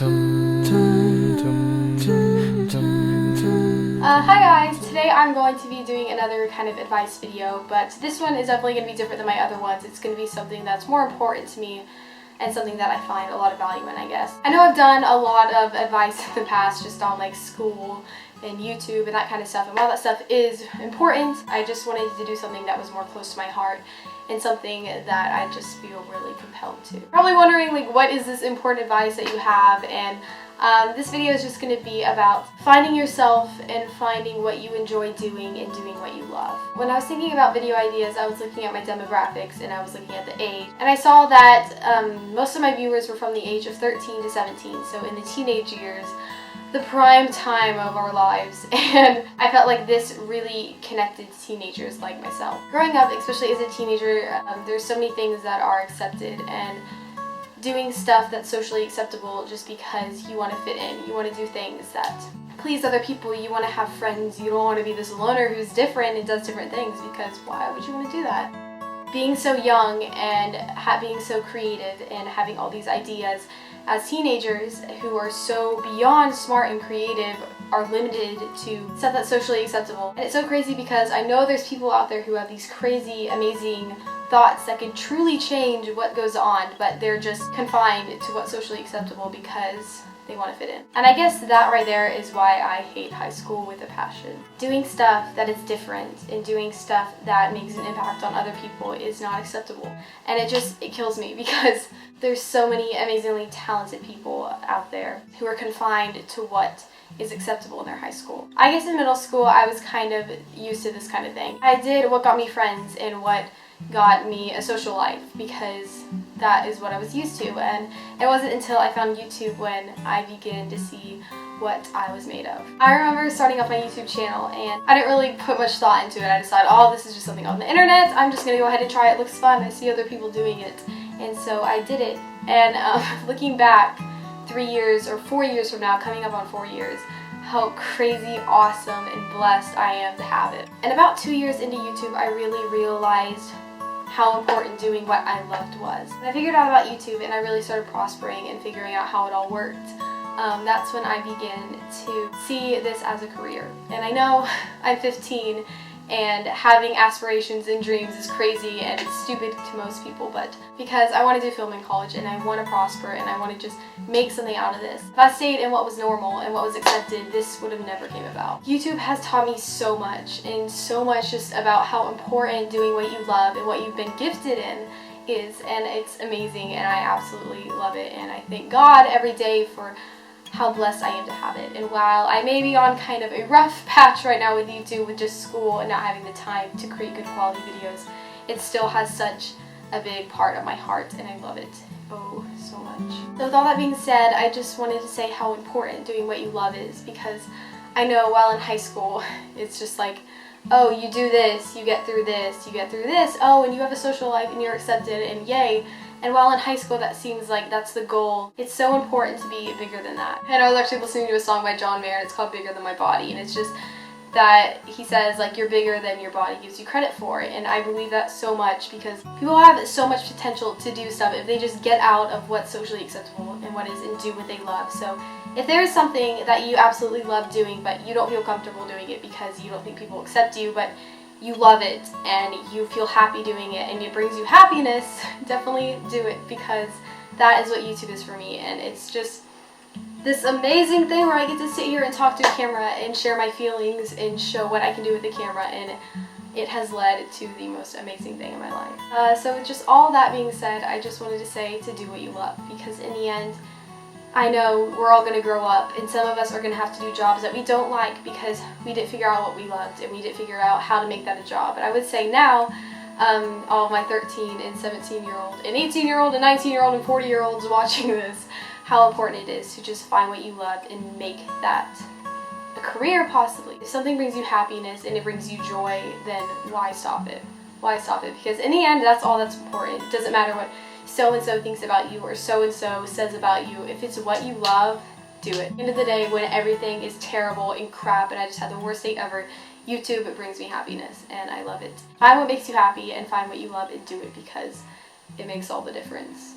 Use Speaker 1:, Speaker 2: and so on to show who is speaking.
Speaker 1: Hi guys, today I'm going to be doing another kind of advice video, but this one is definitely going to be different than my other ones. It's going to be something that's more important to me and something that I find a lot of value in, I guess. I know I've done a lot of advice in the past just on like school and YouTube and that kind of stuff, and while that stuff is important, I just wanted to do something that was more close to my heart and something that I just feel really compelled to. Probably wondering like, what is this important advice that you have? And this video is just going to be about finding yourself and finding what you enjoy doing and doing what you love. When I was thinking about video ideas, I was looking at my demographics and I was looking at the age, and I saw that most of my viewers were from the age of 13 to 17, so in the teenage years, the prime time of our lives, and I felt like this really connected to teenagers like myself. Growing up, especially as a teenager, there's so many things that are accepted, and doing stuff that's socially acceptable just because you want to fit in. You want to do things that please other people. You want to have friends. You don't want to be this loner who's different and does different things, because why would you want to do that? Being so young and being so creative and having all these ideas as teenagers who are so beyond smart and creative are limited to stuff that's socially acceptable. And it's so crazy because I know there's people out there who have these crazy, amazing thoughts that can truly change what goes on, but they're just confined to what's socially acceptable because they want to fit in. And I guess that right there is why I hate high school with a passion. Doing stuff that is different and doing stuff that makes an impact on other people is not acceptable. And it kills me because there's so many amazingly talented people out there who are confined to what is acceptable in their high school. I guess in middle school I was kind of used to this kind of thing. I did what got me friends and what got me a social life because that is what I was used to, and it wasn't until I found YouTube when I began to see what I was made of. I remember starting up my YouTube channel and I didn't really put much thought into it. I decided, oh, this is just something on the internet, I'm just gonna go ahead and try it, it looks fun, I see other people doing it, and so I did it. And looking back 3 years or 4 years from now, coming up on 4 years, how crazy, awesome, and blessed I am to have it. And about 2 years into YouTube, I really realized how important doing what I loved was. And I figured out about YouTube and I really started prospering and figuring out how it all worked. That's when I began to see this as a career. And I know I'm 15 and having aspirations and dreams is crazy and it's stupid to most people, but because I want to do film in college and I want to prosper and I want to just make something out of this. If I stayed in what was normal and what was accepted, this would have never came about. YouTube has taught me so much, and so much just about how important doing what you love and what you've been gifted in is, and it's amazing and I absolutely love it, and I thank God every day for how blessed I am to have it. And while I may be on kind of a rough patch right now with YouTube, with just school and not having the time to create good quality videos, it still has such a big part of my heart and I love it oh so much. So with all that being said, I just wanted to say how important doing what you love is, because I know while in high school it's just like, oh, you do this, you get through this, you get through this, oh, and you have a social life and you're accepted and yay. And while in high school that seems like that's the goal, it's so important to be bigger than that. And I was actually listening to a song by John Mayer and it's called Bigger Than My Body, and it's just that he says like you're bigger than your body gives you credit for, and I believe that so much because people have so much potential to do stuff if they just get out of what's socially acceptable and what is, and do what they love. So if there is something that you absolutely love doing but you don't feel comfortable doing it because you don't think people accept you, but you love it and you feel happy doing it and it brings you happiness, definitely do it, because that is what YouTube is for me. And it's just this amazing thing where I get to sit here and talk to a camera and share my feelings and show what I can do with the camera, and it has led to the most amazing thing in my life. So with just all that being said, I just wanted to say to do what you love, because in the end, I know we're all going to grow up and some of us are going to have to do jobs that we don't like because we didn't figure out what we loved and we didn't figure out how to make that a job. But I would say now, all of my 13 and 17-year-old and 18-year-old and 19-year-old and 40-year-olds watching this, how important it is to just find what you love and make that a career possibly. If something brings you happiness and it brings you joy, then why stop it? Why stop it? Because in the end, that's all that's important. It doesn't matter what so-and-so thinks about you or so-and-so says about you. If it's what you love, do it. At the end of the day, when everything is terrible and crap and I just had the worst day ever, YouTube, it brings me happiness and I love it. Find what makes you happy and find what you love and do it, because it makes all the difference.